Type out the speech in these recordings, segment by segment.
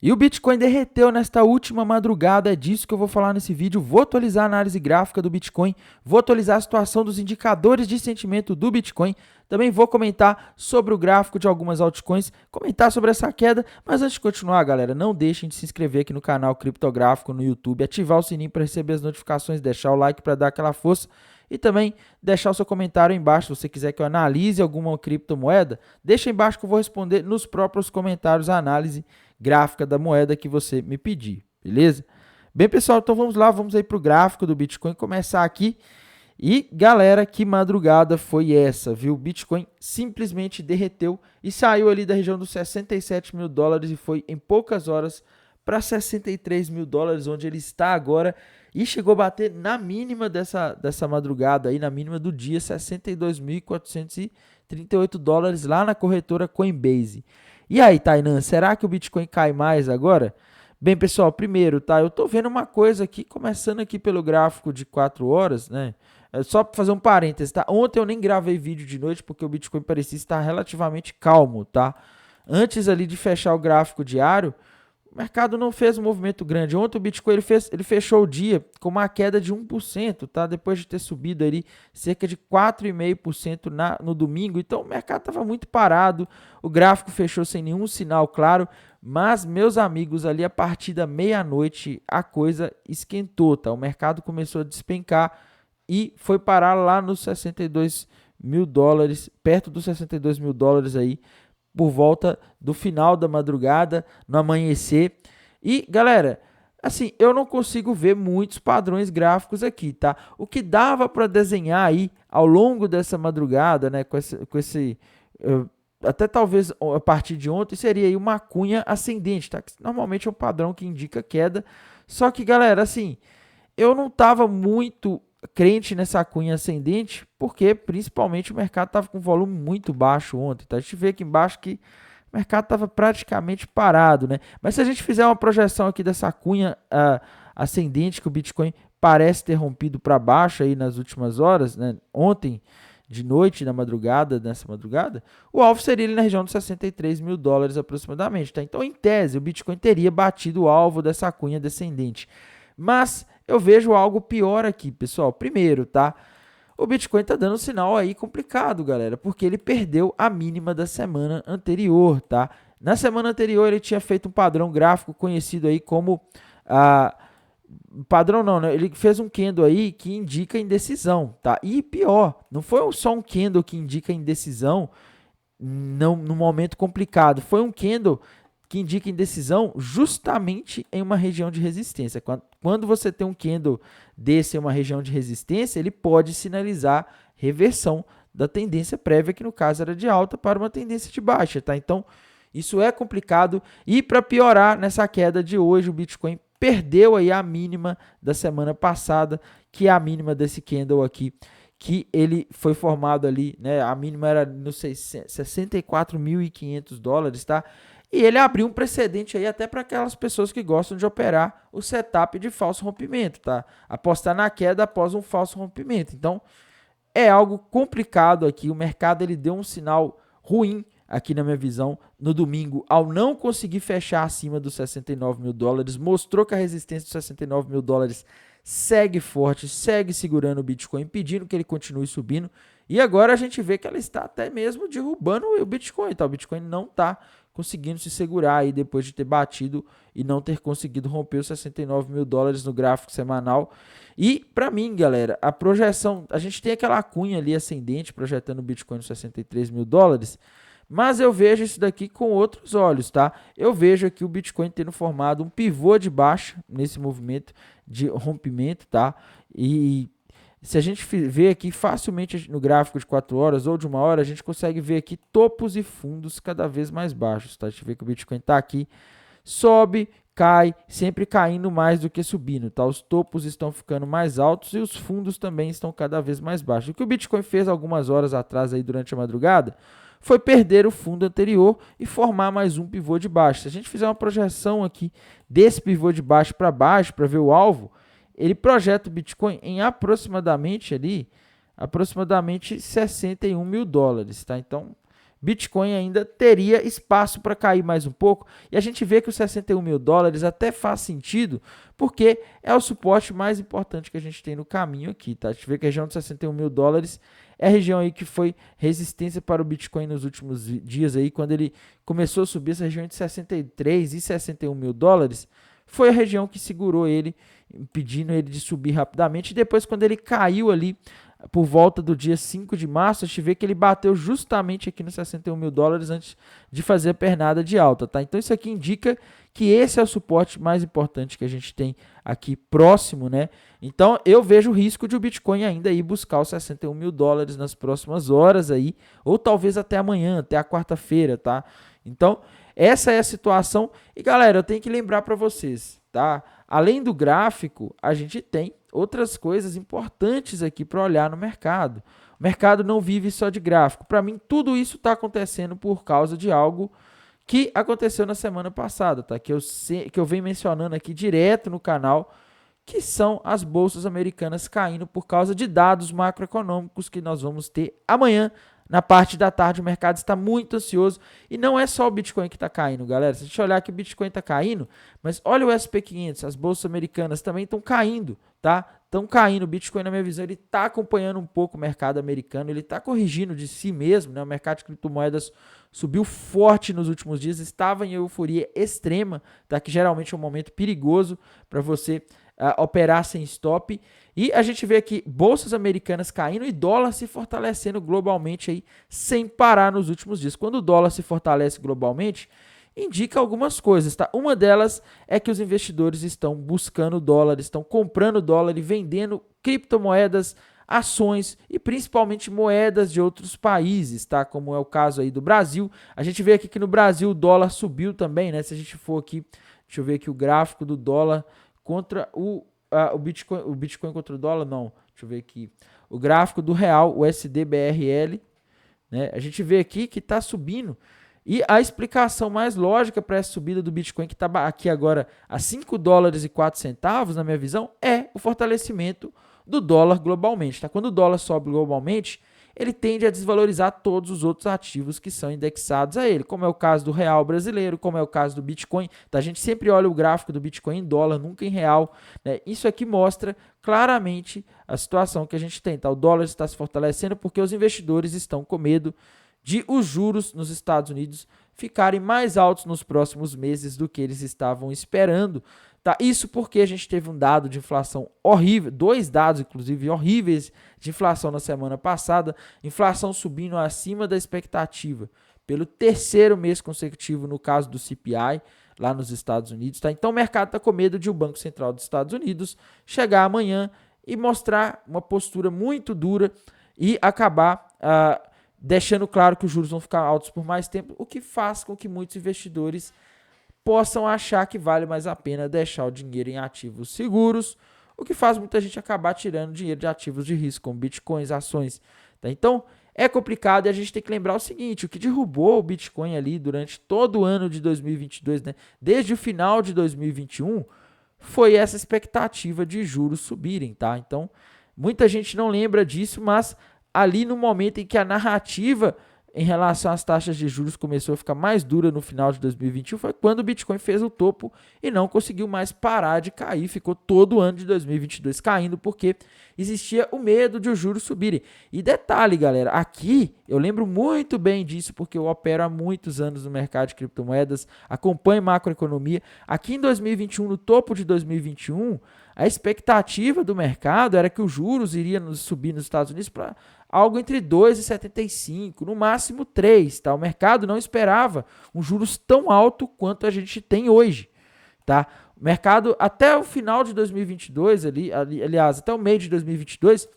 E o Bitcoin derreteu nesta última madrugada, é disso que eu vou falar nesse vídeo. Vou atualizar a análise gráfica do Bitcoin, vou atualizar a situação dos indicadores de sentimento do Bitcoin, também vou comentar sobre o gráfico de algumas altcoins, comentar sobre essa queda, mas antes de continuar, galera, não deixem de se inscrever aqui no canal Criptográfico no YouTube, ativar o sininho para receber as notificações, deixar o like para dar aquela força e também deixar o seu comentário aí embaixo. Se você quiser que eu analise alguma criptomoeda, deixa aí embaixo que eu vou responder nos próprios comentários a análise gráfica da moeda que você me pedir, beleza? Bem, pessoal, então vamos lá, vamos aí para o gráfico do Bitcoin, começar aqui. E, galera, que madrugada foi essa, viu? O Bitcoin simplesmente derreteu e saiu ali da região dos 67 mil dólares e foi em poucas horas para 63 mil dólares, onde ele está agora, e chegou a bater na mínima dessa madrugada, aí, na mínima do dia, 62.438 dólares lá na corretora Coinbase. E aí, Tainan, será que o Bitcoin cai mais agora? Bem, pessoal, primeiro, tá? Eu tô vendo uma coisa aqui, começando aqui pelo gráfico de 4 horas, né? É só para fazer um parênteses, tá? Ontem eu nem gravei vídeo de noite porque o Bitcoin parecia estar relativamente calmo, tá? Antes ali de fechar o gráfico diário, o mercado não fez um movimento grande. Ontem o Bitcoin ele fechou o dia com uma queda de 1%, tá? Depois de ter subido ali cerca de 4,5% no domingo. Então o mercado estava muito parado, o gráfico fechou sem nenhum sinal claro. Mas, meus amigos, ali a partir da meia-noite a coisa esquentou, tá? O mercado começou a despencar e foi parar lá nos 62 mil dólares, perto dos 62 mil dólares aí, por volta do final da madrugada, no amanhecer. E, galera, assim, eu não consigo ver muitos padrões gráficos aqui, tá? O que dava para desenhar aí ao longo dessa madrugada, né, com esse até talvez a partir de ontem, seria aí uma cunha ascendente, tá? Que normalmente é um padrão que indica queda. Só que, galera, assim, eu não estava muito crente nessa cunha ascendente, porque principalmente o mercado estava com volume muito baixo ontem, tá? A gente vê aqui embaixo que o mercado estava praticamente parado, né? Mas se a gente fizer uma projeção aqui dessa cunha ascendente que o Bitcoin parece ter rompido para baixo aí nas últimas horas, né? Ontem de noite, nessa madrugada, o alvo seria ali na região dos 63 mil dólares aproximadamente, tá? Então, em tese, o Bitcoin teria batido o alvo dessa cunha descendente. Mas eu vejo algo pior aqui, pessoal. Primeiro, tá? O Bitcoin está dando um sinal aí complicado, galera, porque ele perdeu a mínima da semana anterior, tá? Na semana anterior ele tinha feito um padrão gráfico conhecido aí como padrão não, né? Ele fez um candle aí que indica indecisão, tá? E pior, não foi só um candle que indica indecisão não, no momento complicado, foi um candle que indica indecisão justamente em uma região de resistência. Quando você tem um candle desse em uma região de resistência, ele pode sinalizar reversão da tendência prévia, que no caso era de alta, para uma tendência de baixa, tá? Então, isso é complicado. E para piorar, nessa queda de hoje, o Bitcoin perdeu aí a mínima da semana passada, que é a mínima desse candle aqui, que ele foi formado ali, né? A mínima era nos 64.500 dólares, tá? E ele abriu um precedente aí até para aquelas pessoas que gostam de operar o setup de falso rompimento, tá? Apostar na queda após um falso rompimento. Então, é algo complicado aqui. O mercado ele deu um sinal ruim aqui na minha visão no domingo ao não conseguir fechar acima dos 69 mil dólares. Mostrou que a resistência dos 69 mil dólares segue forte, segue segurando o Bitcoin, impedindo que ele continue subindo. E agora a gente vê que ela está até mesmo derrubando o Bitcoin, tá? O Bitcoin não está conseguindo se segurar aí depois de ter batido e não ter conseguido romper os 69 mil dólares no gráfico semanal. E para mim, galera, a projeção, a gente tem aquela cunha ali ascendente projetando o Bitcoin nos 63 mil dólares, mas eu vejo isso daqui com outros olhos, tá? Eu vejo aqui o Bitcoin tendo formado um pivô de baixa nesse movimento de rompimento, tá? E se a gente ver aqui facilmente no gráfico de 4 horas ou de 1 hora, a gente consegue ver aqui topos e fundos cada vez mais baixos, tá? A gente vê que o Bitcoin está aqui, sobe, cai, sempre caindo mais do que subindo, tá? Os topos estão ficando mais altos e os fundos também estão cada vez mais baixos. O que o Bitcoin fez algumas horas atrás aí durante a madrugada foi perder o fundo anterior e formar mais um pivô de baixo. Se a gente fizer uma projeção aqui desse pivô de baixo para ver o alvo, ele projeta o Bitcoin em aproximadamente 61 mil dólares, tá? Então, Bitcoin ainda teria espaço para cair mais um pouco. E a gente vê que os 61 mil dólares até faz sentido, porque é o suporte mais importante que a gente tem no caminho aqui, tá? A gente vê que a região de 61 mil dólares é a região aí que foi resistência para o Bitcoin nos últimos dias aí, quando ele começou a subir essa região de 63 e 61 mil dólares, foi a região que segurou ele, impedindo ele de subir rapidamente. E depois, quando ele caiu ali, por volta do dia 5 de março, a gente vê que ele bateu justamente aqui nos 61 mil dólares antes de fazer a pernada de alta, tá? Então isso aqui indica que esse é o suporte mais importante que a gente tem aqui próximo, né? Então eu vejo o risco de o Bitcoin ainda ir buscar os 61 mil dólares nas próximas horas aí, ou talvez até amanhã, até a quarta-feira, tá? Então essa é a situação. E galera, eu tenho que lembrar para vocês, tá? Além do gráfico, a gente tem outras coisas importantes aqui para olhar no mercado. O mercado não vive só de gráfico. Para mim, tudo isso está acontecendo por causa de algo que aconteceu na semana passada, tá? Que eu venho mencionando aqui direto no canal, que são as bolsas americanas caindo por causa de dados macroeconômicos que nós vamos ter amanhã. Na parte da tarde, o mercado está muito ansioso. E não é só o Bitcoin que está caindo, galera. Se a gente olhar que o Bitcoin está caindo, mas olha o SP500, as bolsas americanas também estão caindo, tá? Estão caindo. O Bitcoin, na minha visão, ele está acompanhando um pouco o mercado americano. Ele está corrigindo de si mesmo, né? O mercado de criptomoedas subiu forte nos últimos dias. Estava em euforia extrema, tá? Que geralmente é um momento perigoso para você operar sem stop. E a gente vê aqui bolsas americanas caindo e dólar se fortalecendo globalmente aí sem parar nos últimos dias. Quando o dólar se fortalece globalmente, indica algumas coisas, tá? Uma delas é que os investidores estão buscando dólar, estão comprando dólar e vendendo criptomoedas, ações e principalmente moedas de outros países, tá? Como é o caso aí do Brasil. A gente vê aqui que no Brasil o dólar subiu também, né? Se a gente for aqui, deixa eu ver aqui o gráfico do dólar contra o Bitcoin contra o dólar, não. Deixa eu ver aqui. O gráfico do real, o USD-BRL, né? A gente vê aqui que está subindo. E a explicação mais lógica para essa subida do Bitcoin, que está aqui agora a 5 dólares e 4 centavos, na minha visão, é o fortalecimento do dólar globalmente. Tá? Quando o dólar sobe globalmente, ele tende a desvalorizar todos os outros ativos que são indexados a ele, como é o caso do real brasileiro, como é o caso do Bitcoin. Tá? A gente sempre olha o gráfico do Bitcoin em dólar, nunca em real, né? Isso aqui mostra claramente a situação que a gente tem. Tá? O dólar está se fortalecendo porque os investidores estão com medo de os juros nos Estados Unidos ficarem mais altos nos próximos meses do que eles estavam esperando. Tá? Isso porque a gente teve um dado de inflação horrível, 2 dados inclusive horríveis de inflação na semana passada, inflação subindo acima da expectativa pelo 3º mês consecutivo no caso do CPI lá nos Estados Unidos. Tá? Então o mercado está com medo de o Banco Central dos Estados Unidos chegar amanhã e mostrar uma postura muito dura e acabar deixando claro que os juros vão ficar altos por mais tempo, o que faz com que muitos investidores possam achar que vale mais a pena deixar o dinheiro em ativos seguros, o que faz muita gente acabar tirando dinheiro de ativos de risco, como bitcoins, ações. Tá? Então, é complicado e a gente tem que lembrar o seguinte, o que derrubou o Bitcoin ali durante todo o ano de 2022, né? Desde o final de 2021, foi essa expectativa de juros subirem. Tá? Então, muita gente não lembra disso, mas ali no momento em que a narrativa em relação às taxas de juros começou a ficar mais dura no final de 2021, foi quando o Bitcoin fez o topo e não conseguiu mais parar de cair, ficou todo o ano de 2022 caindo, porque existia o medo de os juros subirem. E detalhe, galera, aqui eu lembro muito bem disso, porque eu opero há muitos anos no mercado de criptomoedas, acompanho macroeconomia. Aqui em 2021, no topo de 2021, a expectativa do mercado era que os juros iriam subir nos Estados Unidos para algo entre 2,75, no máximo 3, tá? O mercado não esperava um juros tão alto quanto a gente tem hoje, tá? O mercado até o final de 2022 aliás, até o meio de 2022,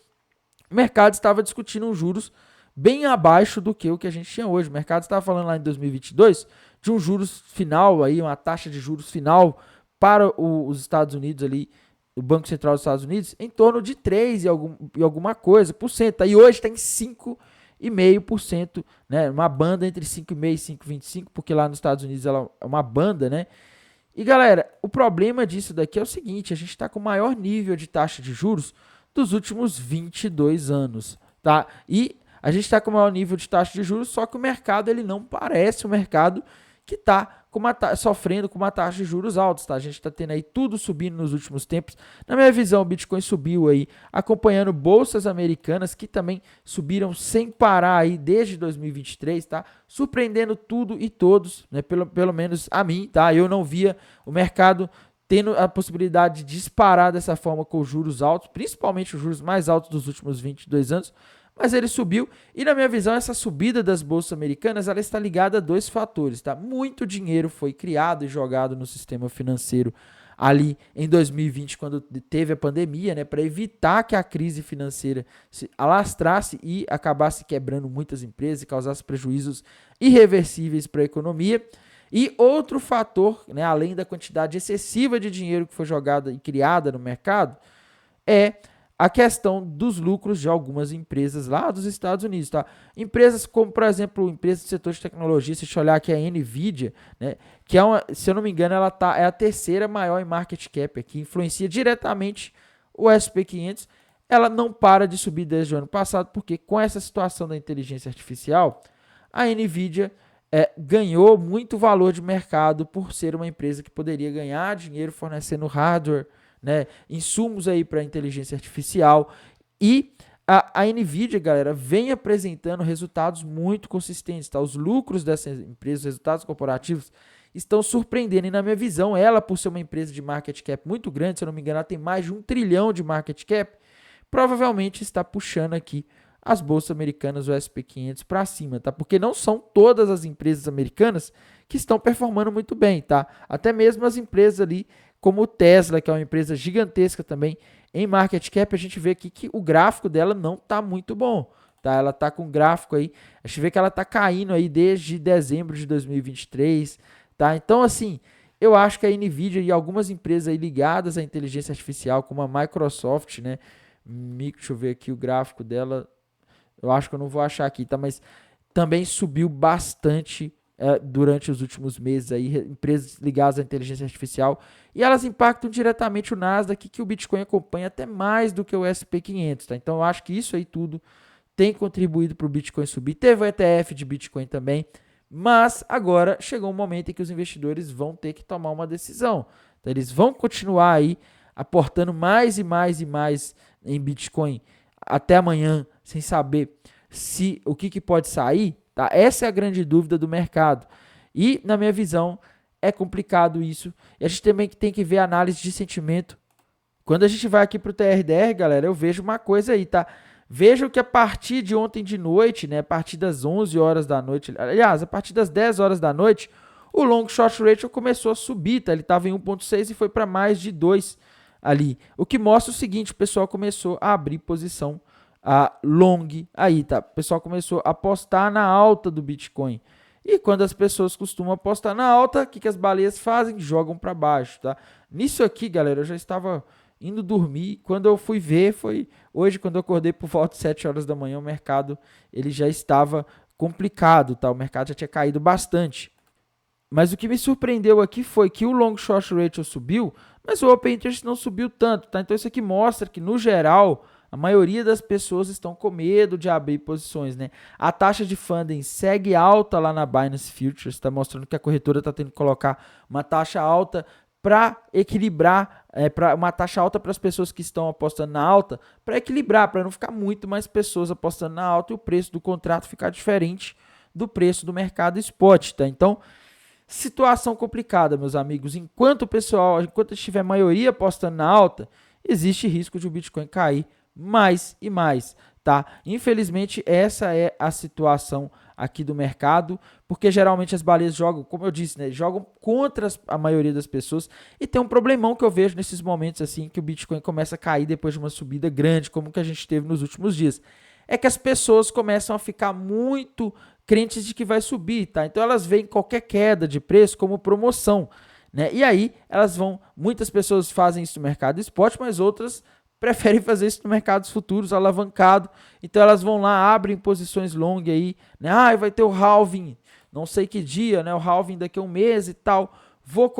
o mercado estava discutindo um juros bem abaixo do que o que a gente tinha hoje. O mercado estava falando lá em 2022 de um juros final aí, uma taxa de juros final para os Estados Unidos ali, o Banco Central dos Estados Unidos, em torno de 3 e alguma coisa por cento. E hoje está em 5,5%, né? Uma banda entre 5,5% e 5,25%, porque lá nos Estados Unidos ela é uma banda, né? E galera, o problema disso daqui é o seguinte, a gente está com o maior nível de taxa de juros dos últimos 22 anos, tá? E a gente está com o maior nível de taxa de juros, só que o mercado ele não parece um mercado que está sofrendo com uma taxa de juros altos, tá? A gente está tendo aí tudo subindo nos últimos tempos. Na minha visão, o Bitcoin subiu aí, acompanhando bolsas americanas que também subiram sem parar aí desde 2023, tá? Surpreendendo tudo e todos, né? Pelo menos a mim, tá? Eu não via o mercado tendo a possibilidade de disparar dessa forma com os juros altos, principalmente os juros mais altos dos últimos 22 anos, mas ele subiu e, na minha visão, essa subida das bolsas americanas ela está ligada a dois fatores, tá? Muito dinheiro foi criado e jogado no sistema financeiro ali em 2020, quando teve a pandemia, né, para evitar que a crise financeira se alastrasse e acabasse quebrando muitas empresas e causasse prejuízos irreversíveis para a economia. E outro fator, né, além da quantidade excessiva de dinheiro que foi jogada e criada no mercado, é a questão dos lucros de algumas empresas lá dos Estados Unidos, tá? Empresas como, por exemplo, empresas do setor de tecnologia, se a gente olhar aqui a Nvidia, né, que é uma, se eu não me engano, é a terceira maior em market cap aqui, influencia diretamente o SP500, ela não para de subir desde o ano passado, porque com essa situação da inteligência artificial, a Nvidia ganhou muito valor de mercado por ser uma empresa que poderia ganhar dinheiro fornecendo hardware, né, insumos aí para inteligência artificial, e a Nvidia, galera, vem apresentando resultados muito consistentes, tá? Os lucros dessas empresas, os resultados corporativos estão surpreendendo, e na minha visão, ela, por ser uma empresa de market cap muito grande, se eu não me engano, ela tem mais de 1 trilhão de market cap, provavelmente está puxando aqui as bolsas americanas, o SP500 para cima, tá? Porque não são todas as empresas americanas que estão performando muito bem, tá? Até mesmo as empresas ali como o Tesla, que é uma empresa gigantesca também em market cap, a gente vê aqui que o gráfico dela não está muito bom, tá? Ela está com um gráfico aí, a gente vê que ela está caindo aí desde dezembro de 2023, tá? Então, assim, eu acho que a Nvidia e algumas empresas aí ligadas à inteligência artificial, como a Microsoft, né? Deixa eu ver aqui o gráfico dela, eu acho que eu não vou achar aqui, tá? Mas também subiu bastante durante os últimos meses aí, empresas ligadas à inteligência artificial, e elas impactam diretamente o Nasdaq, que o Bitcoin acompanha até mais do que o SP500, tá? Então eu acho que isso aí tudo tem contribuído para o Bitcoin subir. Teve o ETF de Bitcoin também, mas agora chegou um momento em que os investidores vão ter que tomar uma decisão. Então, eles vão continuar aí aportando mais e mais e mais em Bitcoin até amanhã, sem saber o que pode sair, tá? Essa é a grande dúvida do mercado. E, na minha visão, é complicado isso. E a gente também tem que ver a análise de sentimento. Quando a gente vai aqui para o TRDR, galera, eu vejo uma coisa aí, tá? Vejo que a partir de ontem de noite, né, a partir das 11 horas da noite, aliás, a partir das 10 horas da noite, o long short ratio começou a subir, tá? Ele estava em 1.6 e foi para mais de 2 ali. O que mostra o seguinte, o pessoal começou a abrir posição long aí, tá? O pessoal começou a apostar na alta do Bitcoin. E quando as pessoas costumam apostar na alta, o que as baleias fazem? Jogam para baixo, tá? Nisso aqui, galera, eu já estava indo dormir. Quando eu fui ver, foi hoje, quando eu acordei por volta de 7 horas da manhã, o mercado ele já estava complicado, tá? O mercado já tinha caído bastante. Mas o que me surpreendeu aqui foi que o long short ratio subiu, mas o open interest não subiu tanto, tá? Então isso aqui mostra que, no geral, a maioria das pessoas estão com medo de abrir posições, né? A taxa de funding segue alta lá na Binance Futures, está mostrando que a corretora está tendo que colocar uma taxa alta para equilibrar, uma taxa alta para as pessoas que estão apostando na alta, para equilibrar, para não ficar muito mais pessoas apostando na alta e o preço do contrato ficar diferente do preço do mercado spot, tá? Então, situação complicada, meus amigos. Enquanto estiver maioria apostando na alta, existe risco de o Bitcoin cair mais e mais, tá? Infelizmente, essa é a situação aqui do mercado, porque geralmente as baleias jogam, como eu disse, né, jogam contra a maioria das pessoas, e tem um problemão que eu vejo nesses momentos assim, que o Bitcoin começa a cair depois de uma subida grande, como que a gente teve nos últimos dias. É que as pessoas começam a ficar muito crentes de que vai subir, tá? Então elas veem qualquer queda de preço como promoção, né? E aí muitas pessoas fazem isso no mercado spot, mas outras preferem fazer isso no mercado futuros alavancado. Então elas vão lá, abrem posições long aí, né? Vai ter o halving, não sei que dia, né? O halving daqui a um mês e tal. Vou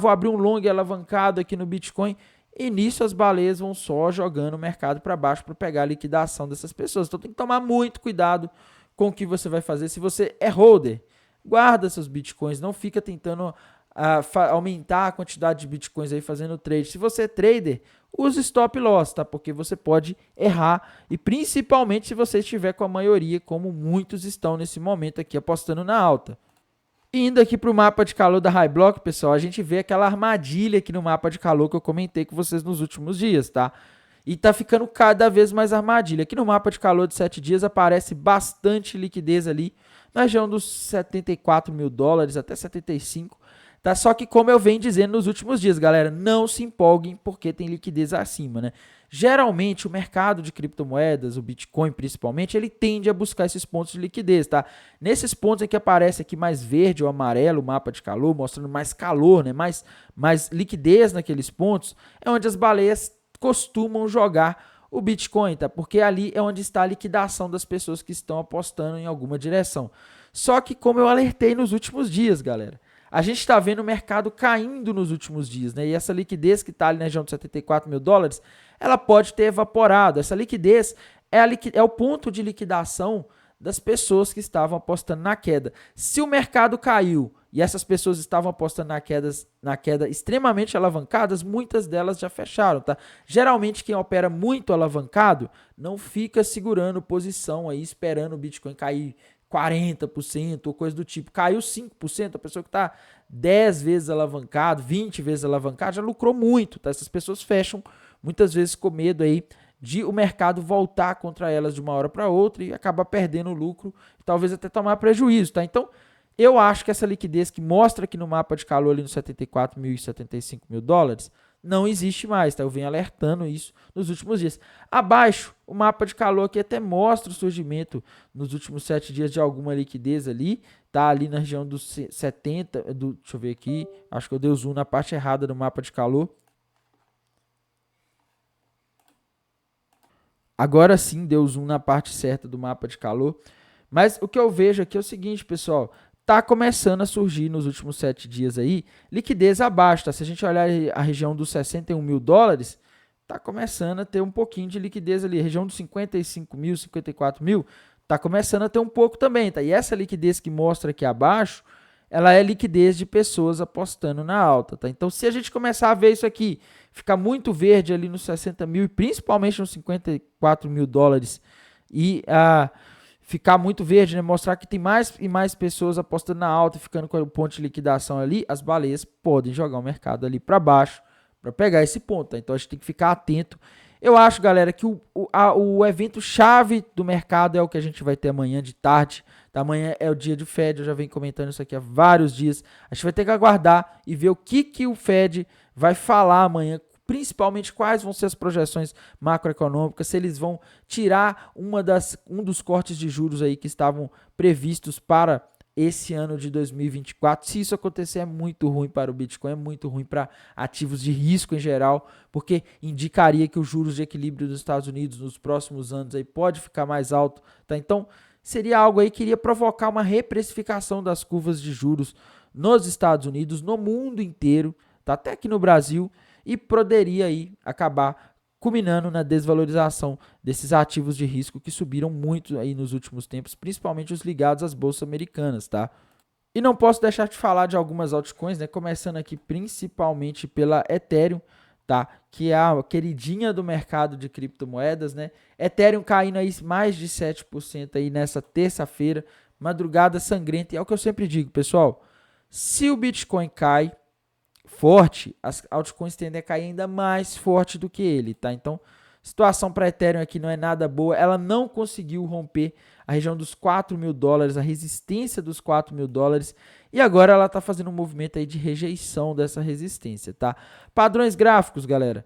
abrir um long alavancado aqui no Bitcoin. e nisso as baleias vão só jogando o mercado para baixo para pegar a liquidação dessas pessoas. Então tem que tomar muito cuidado com o que você vai fazer. Se você é holder, guarda seus bitcoins, não fica tentando aumentar a quantidade de bitcoins aí fazendo trade. Se você é trader, use stop loss, tá? Porque você pode errar, e principalmente se você estiver com a maioria, como muitos estão nesse momento aqui apostando na alta. Indo aqui para o mapa de calor da Highblock, pessoal, a gente vê aquela armadilha aqui no mapa de calor que eu comentei com vocês nos últimos dias, tá? E tá ficando cada vez mais armadilha. Aqui no mapa de calor de 7 dias aparece bastante liquidez ali, na região dos 74 mil dólares até 75. Tá? Só que como eu venho dizendo nos últimos dias, galera, não se empolguem porque tem liquidez acima, né? Geralmente o mercado de criptomoedas, o Bitcoin principalmente, ele tende a buscar esses pontos de liquidez, tá? Nesses pontos em que aparece aqui mais verde ou amarelo o mapa de calor, mostrando mais calor, né? Mais liquidez naqueles pontos, é onde as baleias costumam jogar o Bitcoin, tá? Porque ali é onde está a liquidação das pessoas que estão apostando em alguma direção. Só que como eu alertei nos últimos dias, galera, a gente está vendo o mercado caindo nos últimos dias, né? E essa liquidez que está ali na região de 74 mil dólares, ela pode ter evaporado. Essa liquidez é o ponto de liquidação das pessoas que estavam apostando na queda. Se o mercado caiu e essas pessoas estavam apostando na queda extremamente alavancadas, muitas delas já fecharam, tá? Geralmente quem opera muito alavancado não fica segurando posição aí, esperando o Bitcoin cair 40% ou coisa do tipo. Caiu 5%, a pessoa que está 10 vezes alavancado, 20 vezes alavancado, já lucrou muito, tá? Essas pessoas fecham muitas vezes com medo aí de o mercado voltar contra elas de uma hora para outra e acabar perdendo o lucro, talvez até tomar prejuízo, tá? Então, eu acho que essa liquidez que mostra aqui no mapa de calor ali nos 74 mil e 75 mil dólares não existe mais, tá? Eu venho alertando isso nos últimos dias. Abaixo, o mapa de calor aqui até mostra o surgimento nos últimos 7 dias de alguma liquidez ali, tá? Ali na região dos 70, deixa eu ver aqui, acho que eu dei o zoom na parte errada do mapa de calor. Agora sim deu zoom na parte certa do mapa de calor. Mas o que eu vejo aqui é o seguinte, pessoal. Tá começando a surgir nos últimos 7 dias aí liquidez abaixo, tá? Se a gente olhar a região dos 61 mil dólares, tá começando a ter um pouquinho de liquidez ali. A região dos 55 mil, 54 mil, tá começando a ter um pouco também, tá? E essa liquidez que mostra aqui abaixo, ela é liquidez de pessoas apostando na alta, tá? Então, se a gente começar a ver isso aqui, ficar muito verde ali nos 60 mil e principalmente nos 54 mil dólares e ficar muito verde, né? Mostrar que tem mais e mais pessoas apostando na alta e ficando com o ponto de liquidação ali, as baleias podem jogar o mercado ali para baixo para pegar esse ponto, tá? Então, a gente tem que ficar atento. Eu acho, galera, que o evento chave do mercado é o que a gente vai ter amanhã de tarde. Tá? Amanhã é o dia do Fed, eu já venho comentando isso aqui há vários dias. A gente vai ter que aguardar e ver o que o Fed vai falar amanhã, principalmente quais vão ser as projeções macroeconômicas, se eles vão tirar um dos cortes de juros aí que estavam previstos para esse ano de 2024. Se isso acontecer, é muito ruim para o Bitcoin, é muito ruim para ativos de risco em geral, porque indicaria que os juros de equilíbrio dos Estados Unidos nos próximos anos aí pode ficar mais alto, tá? Então, seria algo aí que iria provocar uma reprecificação das curvas de juros nos Estados Unidos, no mundo inteiro, tá? Até aqui no Brasil, e poderia aí acabar culminando na desvalorização desses ativos de risco que subiram muito aí nos últimos tempos, principalmente os ligados às bolsas americanas, tá? E não posso deixar de falar de algumas altcoins, né? Começando aqui principalmente pela Ethereum, tá? Que é a queridinha do mercado de criptomoedas, né? Ethereum caindo aí mais de 7% aí nessa terça-feira, madrugada sangrenta. E é o que eu sempre digo, pessoal, se o Bitcoin cai forte, as altcoins tendem a cair ainda mais forte do que ele, tá? Então, situação para Ethereum aqui não é nada boa. Ela não conseguiu romper a região dos 4 mil dólares, a resistência dos 4 mil dólares. E agora ela está fazendo um movimento aí de rejeição dessa resistência, tá? Padrões gráficos, galera.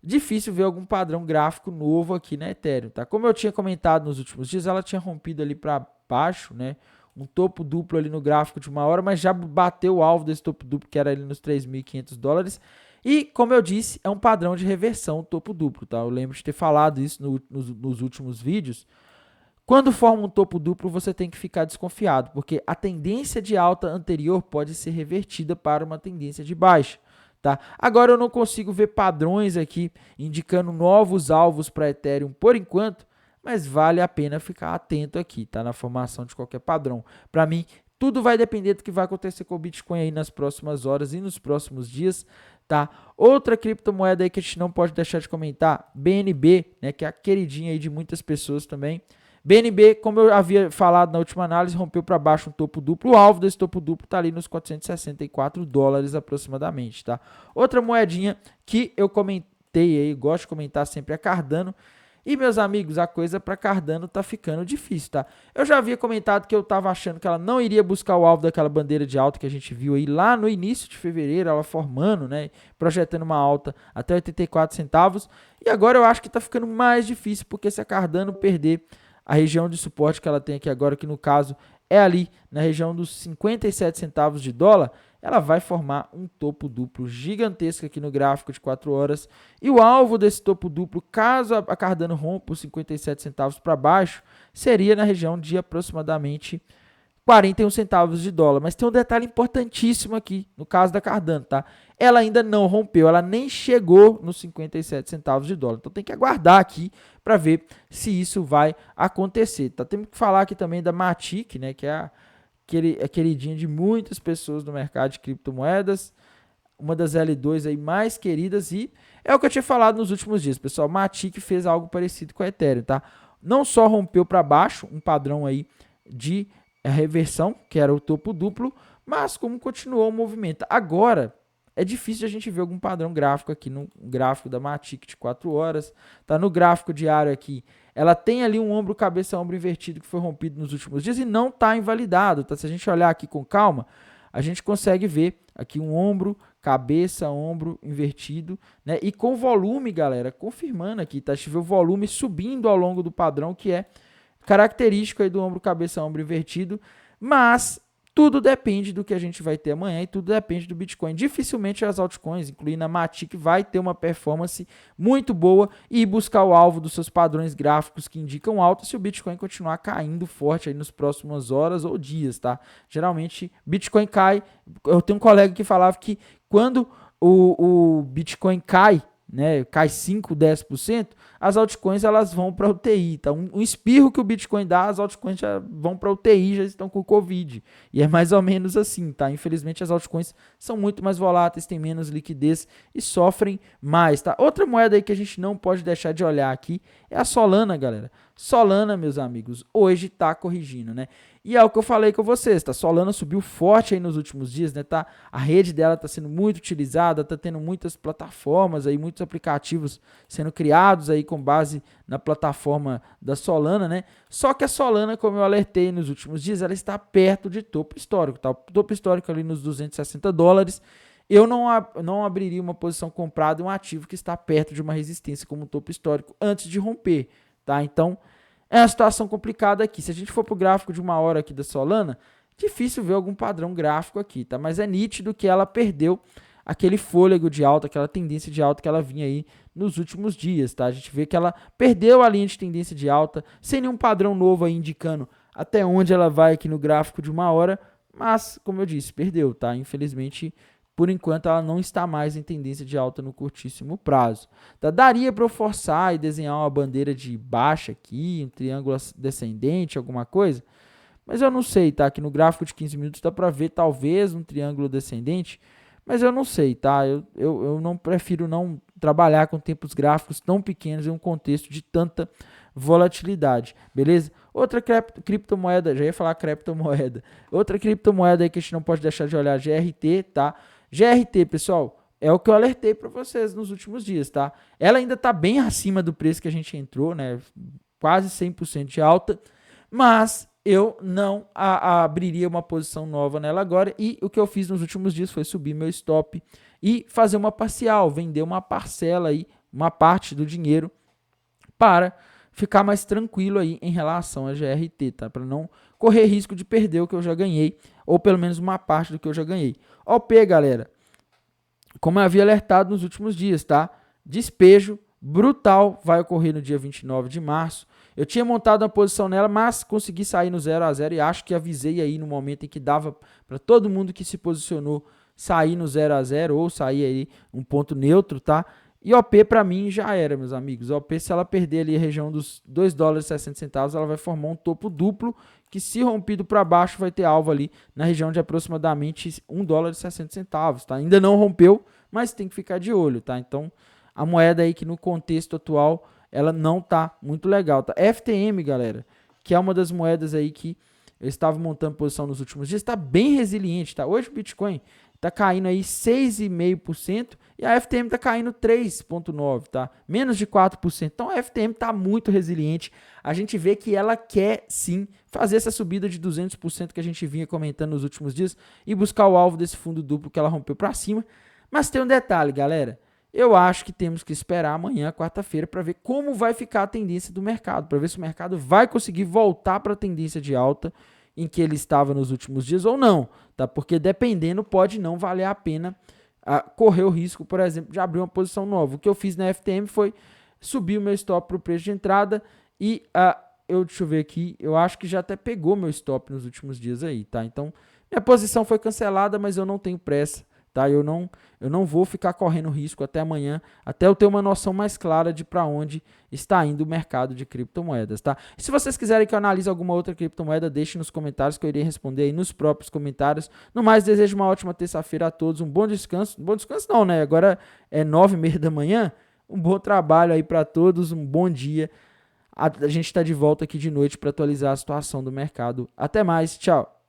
Difícil ver algum padrão gráfico novo aqui na Ethereum, tá? Como eu tinha comentado nos últimos dias, ela tinha rompido ali para baixo, né? Um topo duplo ali no gráfico de uma hora, mas já bateu o alvo desse topo duplo, que era ali nos 3.500 dólares. E, como eu disse, é um padrão de reversão topo duplo, tá? Eu lembro de ter falado isso nos últimos vídeos. Quando forma um topo duplo, você tem que ficar desconfiado, porque a tendência de alta anterior pode ser revertida para uma tendência de baixa, tá? Agora eu não consigo ver padrões aqui indicando novos alvos para Ethereum por enquanto, mas vale a pena ficar atento aqui, tá? Na formação de qualquer padrão. Para mim, tudo vai depender do que vai acontecer com o Bitcoin aí nas próximas horas e nos próximos dias, tá? Outra criptomoeda aí que a gente não pode deixar de comentar, BNB, né, que é a queridinha aí de muitas pessoas também. BNB, como eu havia falado na última análise, rompeu para baixo um topo duplo. O alvo desse topo duplo está ali nos $464 aproximadamente, tá? Outra moedinha que eu comentei aí, gosto de comentar sempre, é Cardano. E, meus amigos, a coisa para Cardano tá ficando difícil, tá? Eu já havia comentado que eu tava achando que ela não iria buscar o alvo daquela bandeira de alta que a gente viu aí lá no início de fevereiro, ela formando, né? Projetando uma alta até 84 centavos. E agora eu acho que tá ficando mais difícil, porque se a Cardano perder a região de suporte que ela tem aqui agora, que no caso é ali na região dos 57 centavos de dólar, ela vai formar um topo duplo gigantesco aqui no gráfico de 4 horas. E o alvo desse topo duplo, caso a Cardano rompa os 57 centavos para baixo, seria na região de aproximadamente 41 centavos de dólar. Mas tem um detalhe importantíssimo aqui, no caso da Cardano, tá? Ela ainda não rompeu, ela nem chegou nos 57 centavos de dólar. Então tem que aguardar aqui para ver se isso vai acontecer, tá? Temos que falar aqui também da Matic, né, que é a queridinha de muitas pessoas no mercado de criptomoedas, uma das L2 aí mais queridas, e é o que eu tinha falado nos últimos dias, pessoal. Matic fez algo parecido com a Ethereum, tá? Não só rompeu para baixo, um padrão aí de reversão, que era o topo duplo, mas como continuou o movimento. Agora, é difícil a gente ver algum padrão gráfico aqui no gráfico da Matic de 4 horas, tá? No gráfico diário aqui, ela tem ali um ombro, cabeça, ombro invertido que foi rompido nos últimos dias e não está invalidado, tá? Se a gente olhar aqui com calma, a gente consegue ver aqui um ombro, cabeça, ombro invertido, né? E com volume, galera, confirmando aqui, tá? A gente vê o volume subindo ao longo do padrão, que é característico aí do ombro, cabeça, ombro invertido, mas tudo depende do que a gente vai ter amanhã e tudo depende do Bitcoin. Dificilmente as altcoins, incluindo a Matic, vai ter uma performance muito boa e buscar o alvo dos seus padrões gráficos que indicam alta se o Bitcoin continuar caindo forte aí nas próximas horas ou dias, tá? Geralmente, Bitcoin cai. Eu tenho um colega que falava que quando o Bitcoin cai, né, cai 5, 10%, as altcoins elas vão para UTI, tá? Um espirro que o Bitcoin dá, as altcoins já vão para UTI, já estão com Covid. E é mais ou menos assim, tá? Infelizmente as altcoins são muito mais voláteis, têm menos liquidez e sofrem mais, tá? Outra moeda aí que a gente não pode deixar de olhar aqui é a Solana, galera. Solana, meus amigos, hoje tá corrigindo, né? E é o que eu falei com vocês, tá? Solana subiu forte aí nos últimos dias, né? Tá? A rede dela tá sendo muito utilizada, tá tendo muitas plataformas aí, muitos aplicativos sendo criados aí com base na plataforma da Solana, né? Só que a Solana, como eu alertei nos últimos dias, ela está perto de topo histórico, tá? O topo histórico ali nos $260. Eu não abriria uma posição comprada em um ativo que está perto de uma resistência como o topo histórico antes de romper, tá? Então, é uma situação complicada aqui. Se a gente for para o gráfico de 1 hora aqui da Solana, difícil ver algum padrão gráfico aqui, tá? Mas é nítido que ela perdeu aquele fôlego de alta, aquela tendência de alta que ela vinha aí nos últimos dias, tá? A gente vê que ela perdeu a linha de tendência de alta, sem nenhum padrão novo aí indicando até onde ela vai aqui no gráfico de 1 hora, mas, como eu disse, perdeu, tá? Infelizmente, por enquanto, ela não está mais em tendência de alta no curtíssimo prazo. Tá? Daria para eu forçar e desenhar uma bandeira de baixa aqui, um triângulo descendente, alguma coisa, mas eu não sei, tá? Aqui no gráfico de 15 minutos dá para ver talvez um triângulo descendente, mas eu não sei, tá? Eu não prefiro não trabalhar com tempos gráficos tão pequenos em um contexto de tanta volatilidade, beleza? Outra criptomoeda, já ia falar criptomoeda, outra criptomoeda aí que a gente não pode deixar de olhar, GRT, tá? GRT, pessoal, é o que eu alertei para vocês nos últimos dias, tá? Ela ainda está bem acima do preço que a gente entrou, né? Quase 100% de alta, mas eu não abriria uma posição nova nela agora e o que eu fiz nos últimos dias foi subir meu stop e fazer uma parcial, vender uma parcela aí, uma parte do dinheiro para ficar mais tranquilo aí em relação a GRT, tá? Para não correr risco de perder o que eu já ganhei, ou pelo menos uma parte do que eu já ganhei. OP, galera, como eu havia alertado nos últimos dias, tá? Despejo brutal vai ocorrer no dia 29 de março. Eu tinha montado uma posição nela, mas consegui sair no 0 a 0 e acho que avisei aí no momento em que dava para todo mundo que se posicionou sair no 0 a 0 ou sair aí um ponto neutro, tá? E OP para mim já era, meus amigos. OP, se ela perder ali a região dos 2 dólares e 60 centavos, ela vai formar um topo duplo, que se rompido para baixo vai ter alvo ali na região de aproximadamente 1 dólar e 60 centavos, tá? Ainda não rompeu, mas tem que ficar de olho, tá? Então, a moeda aí que no contexto atual, ela não tá muito legal, tá? FTM, galera, que é uma das moedas aí que eu estava montando posição nos últimos dias, está bem resiliente, tá? Hoje o Bitcoin está caindo aí 6,5% e a FTM está caindo 3,9%, tá? Menos de 4%. Então a FTM está muito resiliente. A gente vê que ela quer sim fazer essa subida de 200% que a gente vinha comentando nos últimos dias e buscar o alvo desse fundo duplo que ela rompeu para cima. Mas tem um detalhe, galera. Eu acho que temos que esperar amanhã, quarta-feira, para ver como vai ficar a tendência do mercado, para ver se o mercado vai conseguir voltar para a tendência de alta em que ele estava nos últimos dias ou não, tá? Porque dependendo pode não valer a pena correr o risco, por exemplo, de abrir uma posição nova. O que eu fiz na FTM foi subir o meu stop para o preço de entrada e deixa eu ver aqui, eu acho que já até pegou meu stop nos últimos dias aí, tá? Então, minha posição foi cancelada, mas eu não tenho pressa, tá? Eu não vou ficar correndo risco até amanhã, até eu ter uma noção mais clara de para onde está indo o mercado de criptomoedas, tá? E se vocês quiserem que eu analise alguma outra criptomoeda, deixe nos comentários que eu irei responder aí nos próprios comentários. No mais, desejo uma ótima terça-feira a todos, um bom descanso. Bom descanso não, né? Agora é 9h30 da manhã. Um bom trabalho aí para todos, um bom dia. A gente está de volta aqui de noite para atualizar a situação do mercado. Até mais, tchau!